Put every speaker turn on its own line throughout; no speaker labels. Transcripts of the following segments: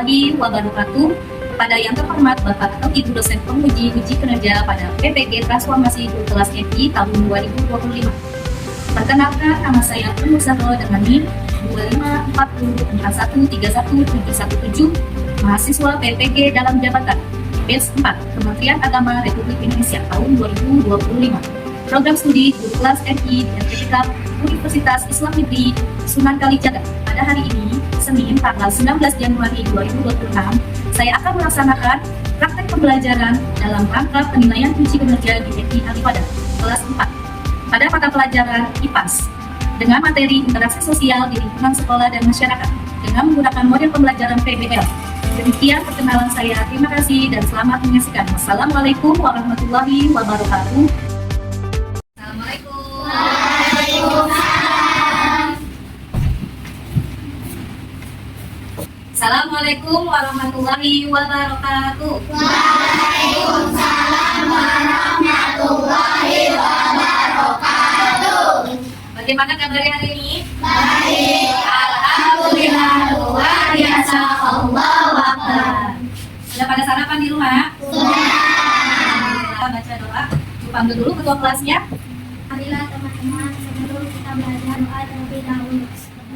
warahmatullahi wabarakatuh. Kepada yang terhormat Bapak atau Ibu dosen penguji uji kinerja pada PPG Transformasi Guru Kelas FI tahun 2025. Perkenalkan, nama saya Nur Zahro dengan NIM 254041311717, mahasiswa PPG dalam jabatan Batch 4 Kementerian Agama Republik Indonesia tahun 2025. Program studi Guru Kelas FI dan PPK Universitas Islam Negeri Sunan Kalijaga. Pada hari ini, Senin tanggal 19 Januari 2026, saya akan melaksanakan praktek pembelajaran dalam rangka penilaian uji kinerja di FI Alipada kelas 4 pada mata pelajaran IPAS dengan materi interaksi sosial di lingkungan sekolah dan masyarakat dengan menggunakan model pembelajaran PBL. Demikian perkenalan saya. Terima kasih dan selamat menyaksikan. Wassalamualaikum warahmatullahi wabarakatuh. Assalamualaikum. Assalamualaikum warahmatullahi wabarakatuh.
Waalaikumsalam warahmatullahi wabarakatuh.
Bagaimana kabar hari ini?
Baik, alhamdulillah, luar biasa, Allahu Akbar.
Sudah pada sarapan di rumah?
Sudah.
Kita baca doa. Panggil dulu ketua kelasnya.
Marilah teman-teman, sebelum kita belajar doa terlebih dahulu.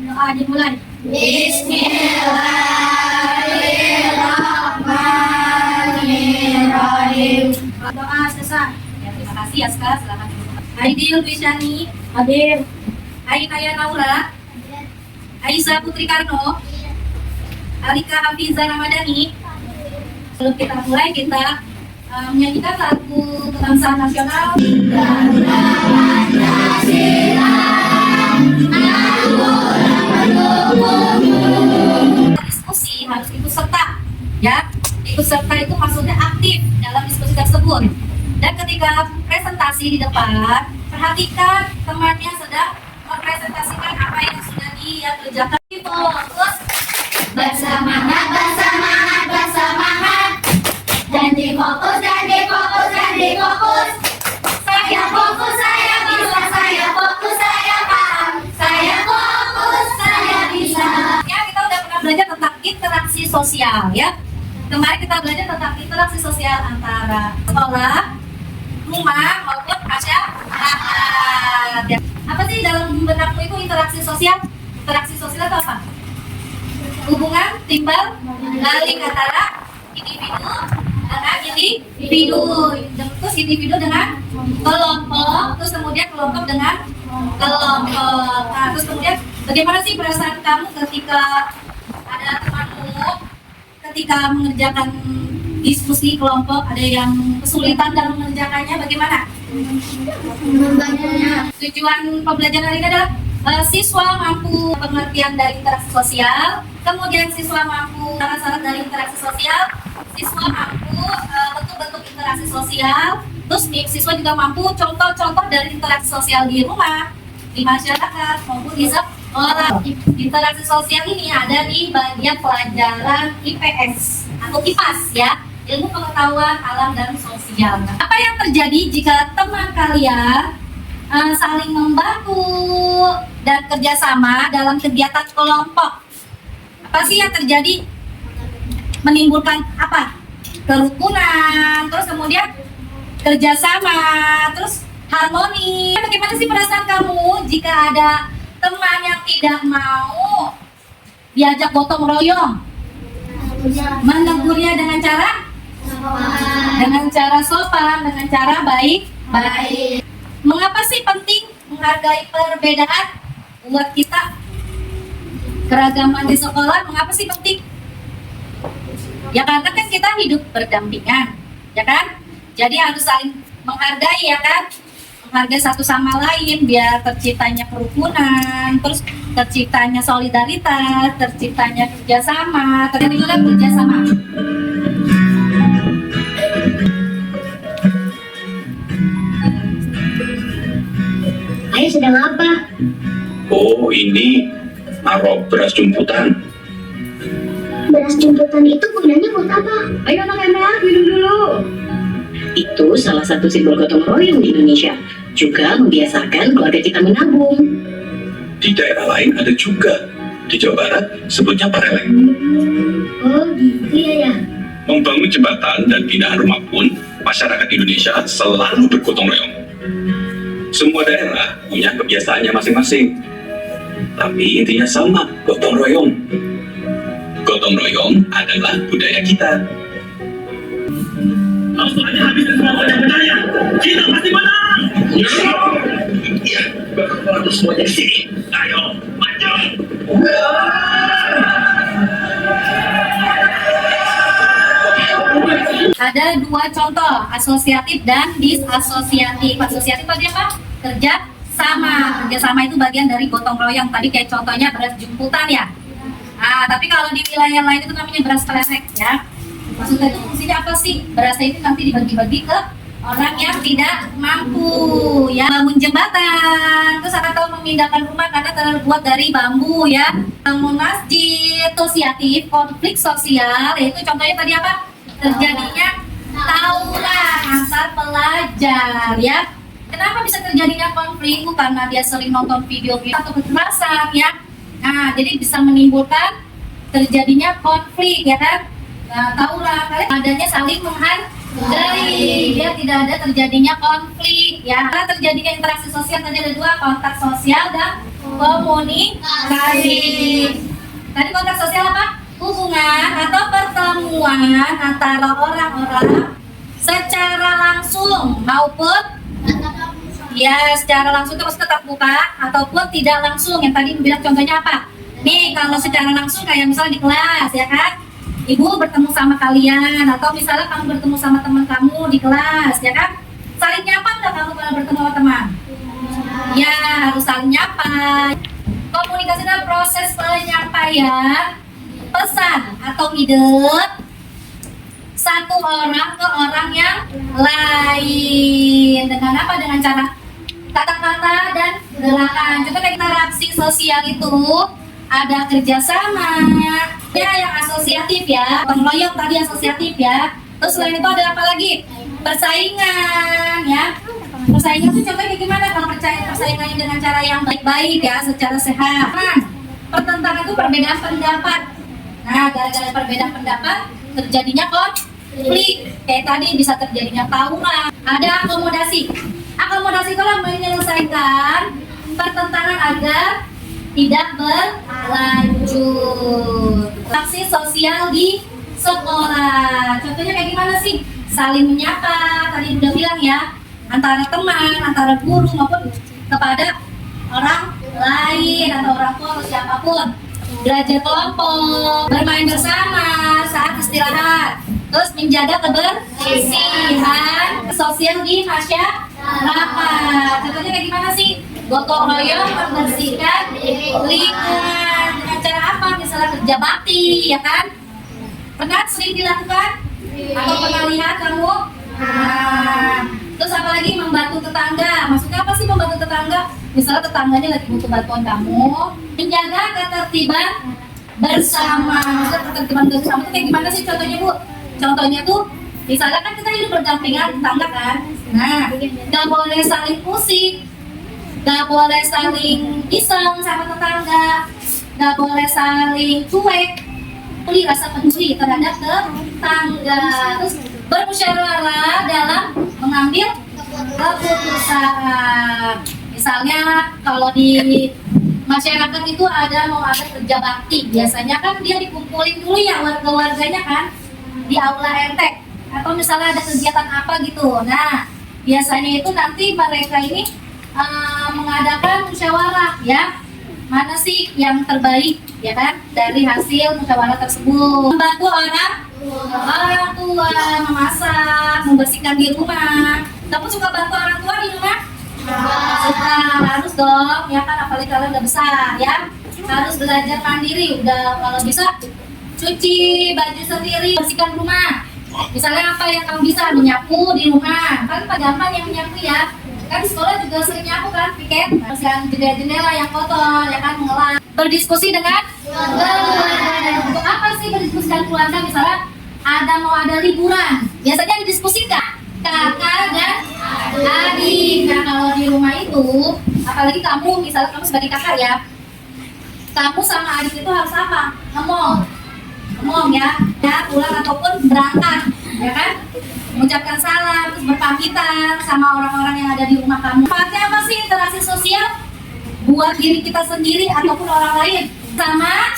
Doa dimulai. Bismillahirrahmanirrahim. Doa selesai.
Ya, terima kasih Aska. Selamat berdoa. Aidil Bishani.
Hadir.
Ainaya Naura. Aisyah Putri Karno. Alika Hafiza Ramadhani. Sebelum kita mulai, kita menyanyikan lagu kebangsaan nasional. Diskusi harus ikut serta, ya. Ikut serta itu maksudnya aktif dalam diskusi tersebut. Dan ketika presentasi di depan, perhatikan temannya sedang mempresentasikan apa yang sudah dia kerjakan. Fokus,
Bersemangat, bersemangat, bersemangat. Dan difokus, dan difokus, dan difokus. Saya fokus, saya bisa, saya fokus, saya paham. Saya fokus, saya bisa.
ya kita udah pernah belajar tentang interaksi sosial, ya. Kemarin kita belajar tentang interaksi sosial antara sekolah, rumah maupun masyarakat. Ya. Apa sih dalam benakmu itu interaksi sosial? Interaksi sosial itu apa? Hubungan timbal balik antara individu dengan individu, terus individu dengan kelompok, terus kemudian kelompok dengan kelompok. Nah, terus kemudian bagaimana sih perasaan kamu ketika ada temanmu ketika mengerjakan diskusi kelompok, ada yang kesulitan dalam mengerjakannya, bagaimana? Tujuan pembelajaran ini adalah siswa mampu pengertian dari interaksi sosial, kemudian siswa mampu syarat-syarat dari interaksi sosial, siswa mampu bentuk-bentuk interaksi sosial, terus siswa juga mampu contoh-contoh dari interaksi sosial di rumah, di masyarakat maupun di sekolah. Interaksi sosial ini ada di bagian pelajaran IPS atau IPAS, ya, ilmu pengetahuan alam dan sosial. Apa yang terjadi jika teman kalian saling membantu dan kerjasama dalam kegiatan kelompok? Apa sih yang terjadi? Menimbulkan apa? Kerukunan, terus kemudian kerjasama, terus harmoni. Bagaimana sih perasaan kamu jika ada teman yang tidak mau diajak gotong royong? Menegurnya dengan cara sopan, dengan cara baik. Mengapa sih penting menghargai perbedaan buat kita? Keragaman di sekolah, mengapa sih penting? Ya karena kan kita hidup berdampingan, ya kan? Jadi harus saling menghargai, ya kan? Menghargai satu sama lain biar terciptanya kerukunan, terus terciptanya solidaritas, terciptanya kerjasama, kerjasama.
Ayah sedang apa?
Oh, ini naruh beras jumputan.
Beras jumputan itu gunanya buat apa?
Ayo anak-anak, minum dulu. Itu salah satu simbol gotong royong di Indonesia. Juga membiasakan keluarga kita menabung.
Di daerah lain ada juga. Di Jawa Barat sebutnya pareleng.
Oh gitu ya.
Membangun jembatan dan binaan rumah pun, masyarakat Indonesia selalu bergotong royong. Semua daerah punya kebiasaannya masing-masing. Tapi intinya sama, gotong royong. Gotong royong adalah budaya kita. Langsung aja habisin semua yang percaya. Kita pasti menang. Ya, bakal semuanya di sini. Ayo, maju.
Ada dua contoh, asosiatif dan disasosiatif. Asosiatif tadi apa? Kerja sama. Kerja sama itu bagian dari gotong royong. Tadi kayak contohnya beras jemputan ya. Nah, tapi kalau di wilayah lain itu namanya beras pelek ya. Maksudnya itu fungsinya apa sih? Berasnya itu nanti dibagi-bagi ke orang yang tidak mampu ya. Bangun jembatan, terus atau memindahkan rumah karena terbuat dari bambu ya. Bangun masjid, asosiatif, konflik sosial, yaitu contohnya tadi apa? Terjadinya tawuran antar pelajar ya. Kenapa bisa terjadinya konflik? Karena dia sering nonton video-video atau kekerasan ya. Nah, jadi bisa menimbulkan terjadinya konflik ya kan. Nah, tawuran kalian adanya saling menghargai, dia tidak ada terjadinya konflik ya. Karena terjadinya interaksi sosial tadi ada dua, kontak sosial dan komunikasi. Tadi kontak sosial apa? Hubungan atau pertemuan antara orang-orang secara langsung maupun ya secara langsung itu harus tetap muka ataupun tidak langsung. Yang tadi bilang contohnya apa? Nih kalau secara langsung kayak misalnya di kelas ya kan, ibu bertemu sama kalian atau misalnya kamu bertemu sama teman kamu di kelas ya kan, saling nyapa nggak kamu kalau bertemu sama teman? Ya harus saling nyapa. Komunikasi adalah proses penyampaian pesan atau ide satu orang ke orang yang lain dengan apa? Dengan cara kata-kata dan gerakan. Contoh kayak interaksi sosial itu ada kerjasama ya, yang asosiatif ya, pengeloyong tadi asosiatif ya. Terus selain itu ada apa lagi? Persaingan ya. Persaingan itu contohnya gimana? Kalau persaingannya dengan cara yang baik-baik ya, secara sehat. Nah, pertentangan itu perbedaan pendapat. Nah, gara-gara perbedaan pendapat terjadinya konflik. Kayak tadi bisa terjadinya tawuran. Ada akomodasi. Akomodasi itu menyelesaikan pertentangan agar tidak berlanjut. Aksi sosial di sekolah. Contohnya kayak gimana sih? Saling menyapa. Tadi udah bilang ya, antara teman, antara guru maupun kepada orang lain atau orang tua atau siapapun. Belajar kelompok, bermain bersama saat istirahat, terus menjaga kebersihan sosial di masyarakat. Contohnya kayak gimana sih? Gotong royong membersihkan lingkungan dengan cara apa? Misalnya kerja bakti, ya kan? Pernah sering dilakukan? Atau pernah lihat kamu? Nah, terus apa lagi? Membantu tetangga. Maksudnya apa sih membantu tetangga? Misalnya tetangganya lagi butuh bantuan kamu, menjaga ketertiban bersama. Maksudnya ketertiban bersama itu kayak gimana sih contohnya Bu? Contohnya tuh, misalnya kan kita hidup berdampingan tetangga kan. Nah, gak boleh saling pusing, gak boleh saling iseng sama tetangga, gak boleh saling cuek. Peduli, rasa peduli terhadap tetangga. Terus bermusyawarah dalam mengambil keputusan. Misalnya kalau di masyarakat itu mau ada kerja bakti, biasanya kan dia dikumpulin dulu ya warga-warganya kan di aula RT atau misalnya ada kegiatan apa gitu. Nah biasanya itu nanti mereka ini mengadakan musyawarah ya, mana sih yang terbaik ya kan dari hasil musyawarah tersebut. Membantu orang tua memasak, membersihkan di rumah. Kamu suka bantu orang tua di rumah? Suka, harus dong ya kan, apalagi kalian udah besar ya, harus belajar mandiri. Udah kalau bisa cuci baju sendiri, bersihkan rumah. Misalnya apa yang kamu bisa, menyapu di rumah kan gampang yang menyapu ya kan. Di sekolah juga sering nyapu kan, piket, bersihkan jendela yang kotor ya kan, mengelas. Berdiskusi dengan keluarga. Untuk apa sih berdiskusi dengan keluarga? Misalnya mau ada liburan, biasanya didiskusikan kakak dan adik. Nah kalau di rumah itu, apalagi kamu misalnya kamu sebagai kakak ya, kamu sama adik itu harus apa? Ngomong ya, pulang ataupun berangkat, ya kan? Mengucapkan salam, terus berpamitan sama orang-orang yang ada di rumah kamu. Manfaatnya apa sih interaksi sosial? Buat diri kita sendiri ataupun orang lain. Sama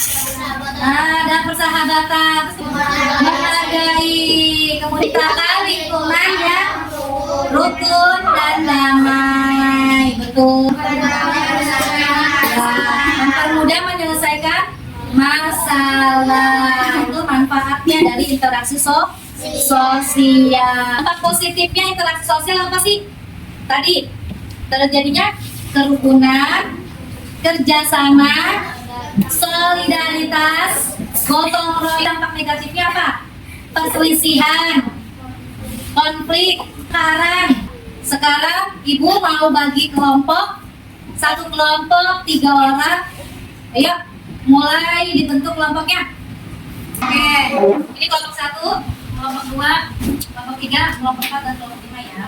dan persahabatan, menghargai, kemudian tata lingkungan ya, rukun dan damai. Betul. Mempermudah menyelesaikan masalah. Itu manfaatnya dari interaksi sosial. Dampak positifnya interaksi sosial apa sih? Tadi terjadinya kerukunan, kerjasama, solidaritas, gotong royong. Dampak negatifnya apa? Perselisihan, konflik. Sekarang ibu mau bagi kelompok, satu kelompok 3 orang. Ayo, mulai dibentuk kelompoknya. Oke, ini kelompok 1, kelompok 2, kelompok 3, kelompok 4, dan kelompok 5 ya.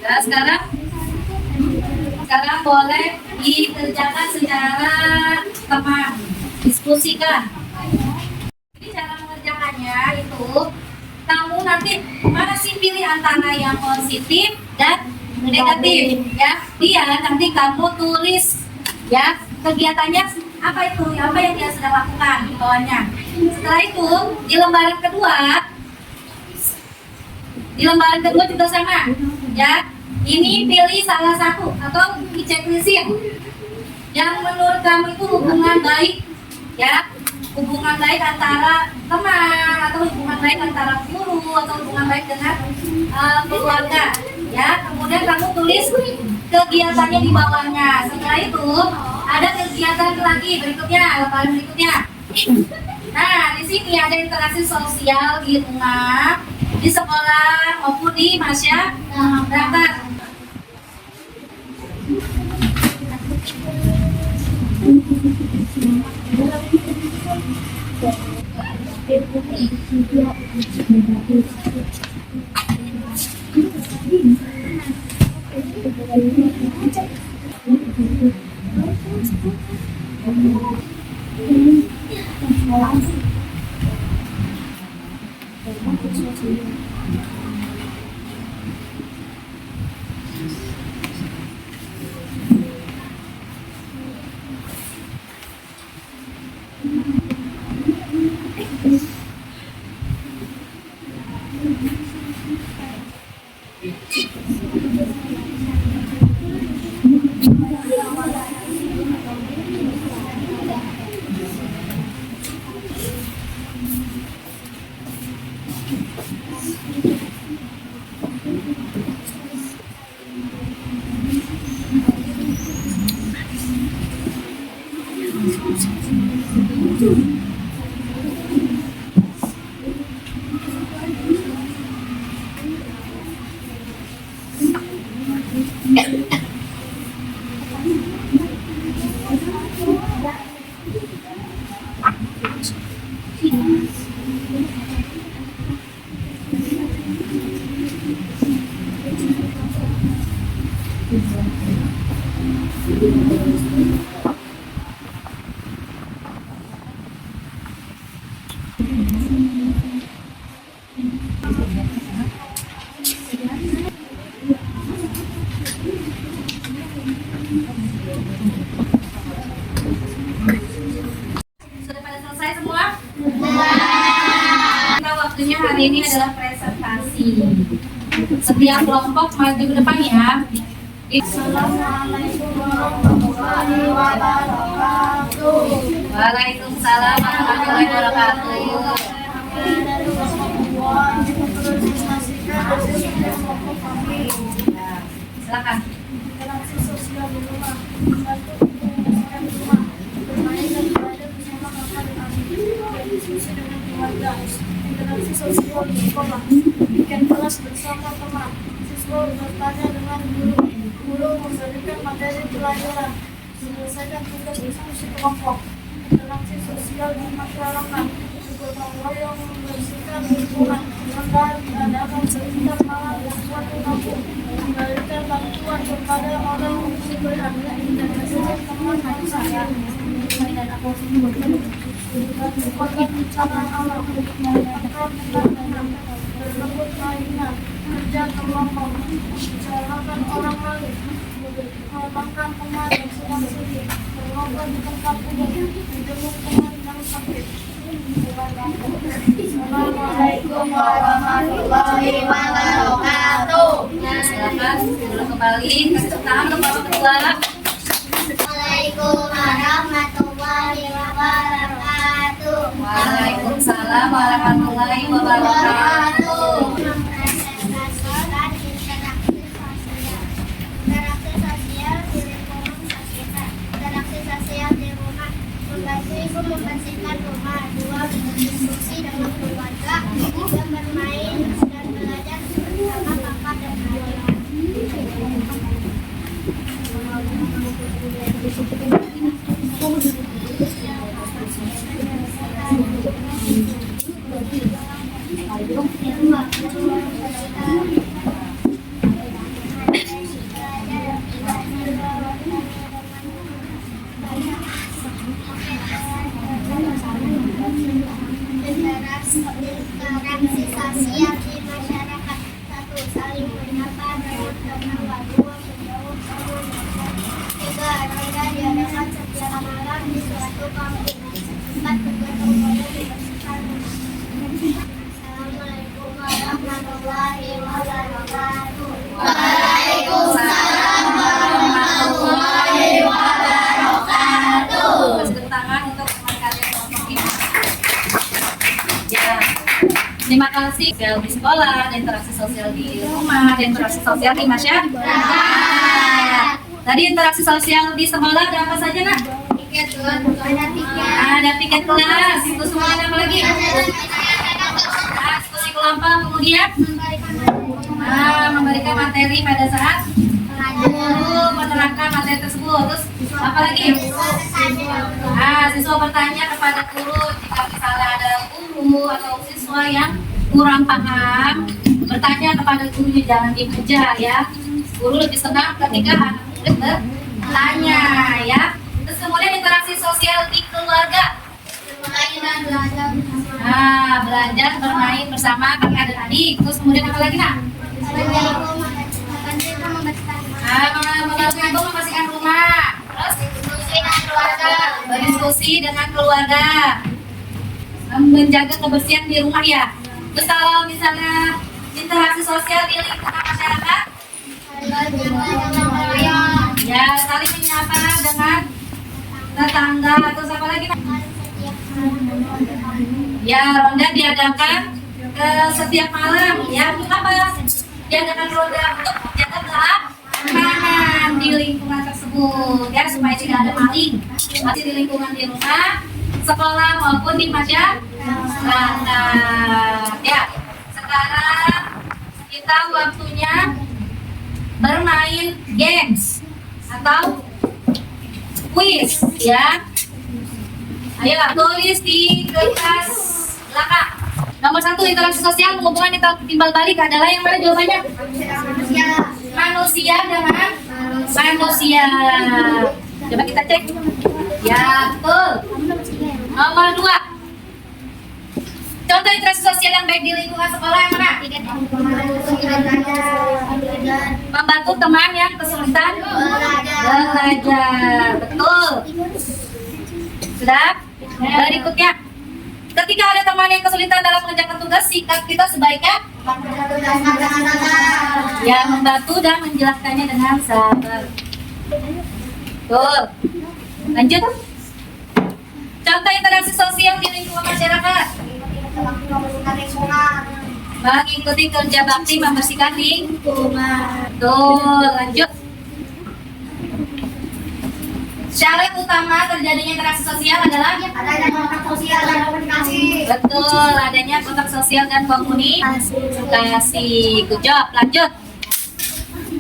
Nah, sekarang boleh dikerjakan secara teman, diskusikan. Jadi cara mengerjakannya itu kamu nanti mana sih pilih antara yang positif dan negatif ya. Dia nanti kamu tulis ya kegiatannya apa itu, apa yang dia sedang lakukan di bawahnya. Setelah itu di lembaran kedua juga sama ya. Ini pilih salah satu atau di checklistin yang menurut kamu itu hubungan baik ya, hubungan baik antara teman atau hubungan baik antara guru atau hubungan baik dengan keluarga ya. Kemudian kamu tulis kegiatannya di bawahnya. Setelah itu ada kegiatan lagi berikutnya, lembaran berikutnya. Nah, di sini ada interaksi sosial di rumah, di sekolah maupun di masyarakat. Sudah pada selesai semua? Kita waktunya hari ini adalah presentasi. Setiap kelompok maju ke depan ya.
Assalamualaikum warahmatullahi wabarakatuh.
Waalaikumsalam warahmatullahi wabarakatuh. Silakan.
Interaksi sosial di rumah, membantu membersihkan rumah, bermain dan belajar bersama kakak dan adik, berdiskusi dengan keluarga, interaksi sosial di sekolah, bikin kelas bersama teman, siswa bertanya dengan guru, guru memberikan materi pelajaran, menyelesaikan tugas diskusi kelompok, interaksi sosial di masyarakat, gotong royong membersihkan lingkungan, dan diadakan setiap malam dan suatu kampung, memberikan bantuan kepada orang kesulitan, dan teman saya. Merupakan bencana alam, merupakan bencana, berebut mainan, kerja kelompok, mencerahkan orang lain, memakan teman yang sedang sedih, mengobrol di tempat umum, menjenguk teman yang sakit. Assalamualaikum warahmatullahi wabarakatuh.
Ya, silakan dulu kembali. Kasih tepuk tangan untuk Bapak Ketua.
Assalamualaikum warahmatullahi wabarakatuh.
Waalaikumsalam warahmatullahi wabarakatuh.
Interaksi sosial di lingkungan sekitar. Interaksi sosial di rumah. Membantu ibu membersihkan rumah. 2. Berdiskusi dengan keluarga. 3. Bermain dan belajar bersama kakak dan adik. Interaksi sosial di masyarakat. 1. Saling menyapa dengan tertawa. 2. menjauh teman. 3. Ronda diadakan setiap malam di suatu kampung. 4. bergotong royong membersihkan rumah. Assalamualaikum warahmatullahi wabarakatuh.
Waalaikumsalam warahmatullahi wabarakatuh. Kasih tepuk tangan untuk teman kalian kelompok ini. Ya, terima kasih. Sosial di sekolah, dan interaksi sosial di rumah, dan interaksi sosial di masyarakat. Tadi interaksi sosial di sekolah ada apa saja, Nak?
Tiket kelas, ada tiket.
Ada tiket kelas. Itu semua ada apa lagi? Diskusi kelompok, kemudian memberikan materi pada saat guru menerangkan materi tersebut. Terus apa lagi? Siswa bertanya kepada guru jika misalnya ada guru atau siswa yang kurang paham, bertanya kepada gurunya, jangan diem aja ya. Guru lebih senang ketika anak murid bertanya ya. Terus kemudian interaksi sosial di keluarga. Belajar bermain bersama kakak dan adik. Terus kemudian apa lagi, Nak? Membantu ibu membersihkan rumah. Terus berdiskusi dengan keluarga, menjaga kebersihan di rumah ya. Terus kalau misalnya interaksi sosial di lingkungan masyarakat, ya saling menyapa dengan tetangga. Terus apa lagi, Nak? Ya, ronda diadakan setiap malam ya. Untuk apa? Diadakan ronda untuk menjaga keamanan di lingkungan tersebut ya, supaya tidak ada maling masih di lingkungan di rumah, sekolah maupun di masyarakat ya. Sekarang kita waktunya bermain games atau quiz ya. Ayo tulis di kertas belakang. Nomor 1, interaksi sosial menghubungkan timbal balik adalah yang mana jawabannya? Manusia dengan manusia. Coba kita cek. Ya, betul. Nomor 2. Contoh interaksi sosial yang baik di lingkungan sekolah yang mana? Membantu teman yang kesulitan belajar. Betul. Sudah? Berikutnya, ketika ada teman yang kesulitan dalam mengerjakan tugas, sikap kita sebaiknya ya membantu dan menjelaskannya dengan sabar. Betul. Lanjut. Contoh interaksi sosial di lingkungan masyarakat.
membersihkan lingkungan.
Mengikuti kerja bakti membersihkan lingkungan. Betul, lanjut. Syarat utama terjadinya interaksi sosial adalah
Adanya kontak sosial dan komunikasi.
betul, adanya kontak sosial dan komunikasi. Good job, lanjut.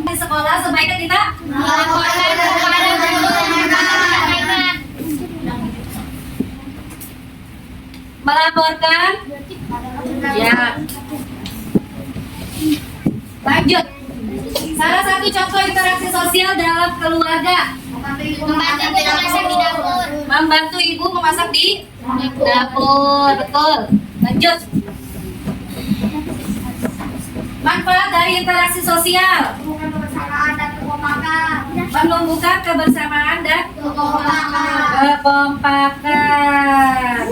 Di sekolah sebaiknya kita
Melaporkan kepada guru dan rekan.
melaporkan. Ya. Lanjut. Salah satu contoh interaksi sosial dalam keluarga.
Membantu ibu memasak di dapur.
Membantu ibu memasak di dapur. Betul. Lanjut. Manfaat dari interaksi sosial.
Bukan kebersamaan dan kekompakan.
Menumbuhkan kebersamaan dan
Kekompakan.
kekompakan.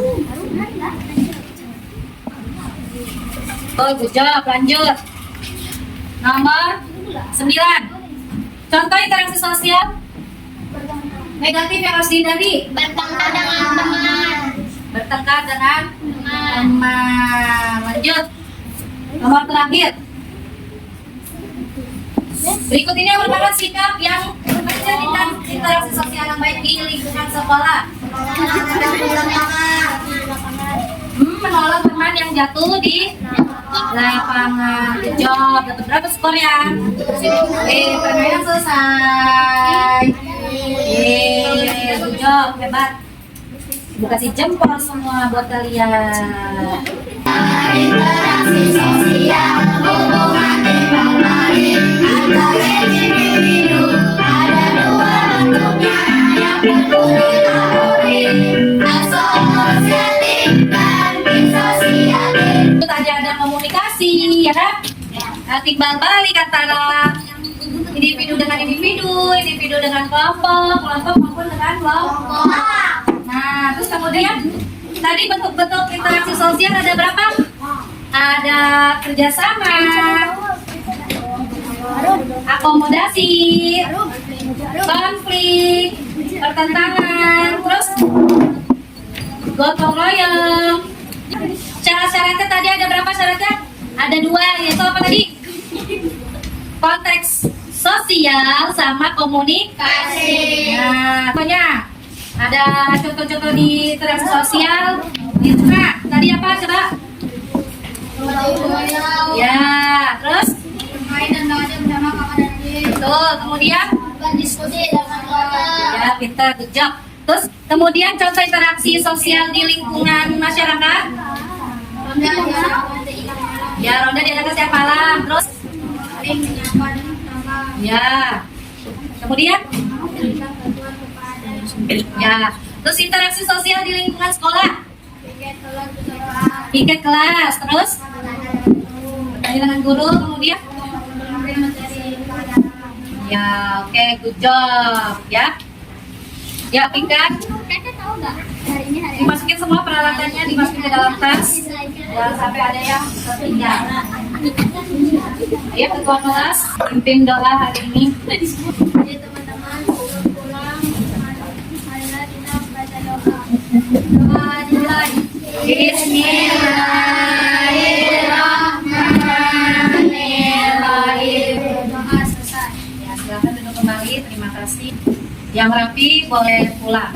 Oh, good job. Lanjut. Nomor 9. Contoh interaksi sosial negatif yang harus dihindari.
Bertengkar dengan teman.
Bertengkar dengan teman. Lanjut. Nomor terakhir. Berikut ini merupakan sikap yang menjadikan interaksi sosial yang baik di lingkungan sekolah. Menolong teman yang jatuh di lapangan. Good job. Dapat berapa skornya? Permainan selesai. Good job. Hebat. Ibu kasih jempol semua buat kalian.
Interaksi sosial, hubungan dibangun antar individu. Ada dua bentuknya yang perlu diketahui. Asosiatif dan disosiatif.
Itu tadi ada komunikasi, ya kan? Timbal balik antara individu dengan individu, individu dengan kelompok, kelompok maupun dengan kelompok. Nah, terus kemudian tadi bentuk-bentuk interaksi sosial ada berapa? Ada kerjasama, akomodasi, konflik, pertentangan, terus gotong royong. Syarat-syaratnya tadi ada berapa syaratnya? Ada 2, yaitu apa tadi? Konteks sosial sama komunikasi. Nah, contohnya ada contoh-contoh di interaksi sosial di tengah. Tadi apa coba? Ya, terus?
Main dan belajar bersama kakak dan adik.
Betul, kemudian?
Berdiskusi dengan keluarga.
Ya, pintar, good job. Terus, kemudian contoh interaksi sosial di lingkungan masyarakat?
Ronda
Ya, ronda diadakan setiap malam. Terus?
saling menyapa dan bersama.
Ya. Kemudian?
Memberikan bantuan kepada
Ya. Terus interaksi sosial di lingkungan sekolah?
piket kelas bersama.
Piket kelas. Terus? Bertanya dengan guru. Kemudian?
Memberi materi pelajaran.
Ya, oke, good job. Ya. Ya, piket.
Kakak tahu nggak hari ini hari
Dimasukin semua peralatannya, dimasukin ke dalam tas. Jangan sampai ada yang tertinggal. Ya, ketua kelas, pimpin doa hari ini.
Jadi teman-teman sebelum pulang marilah kita baca doa. Doa dimulai.
Bismillahirrahmanirrahim.
Doa selesai.
Ya, silakan duduk kembali. Terima kasih. Yang rapi boleh pulang.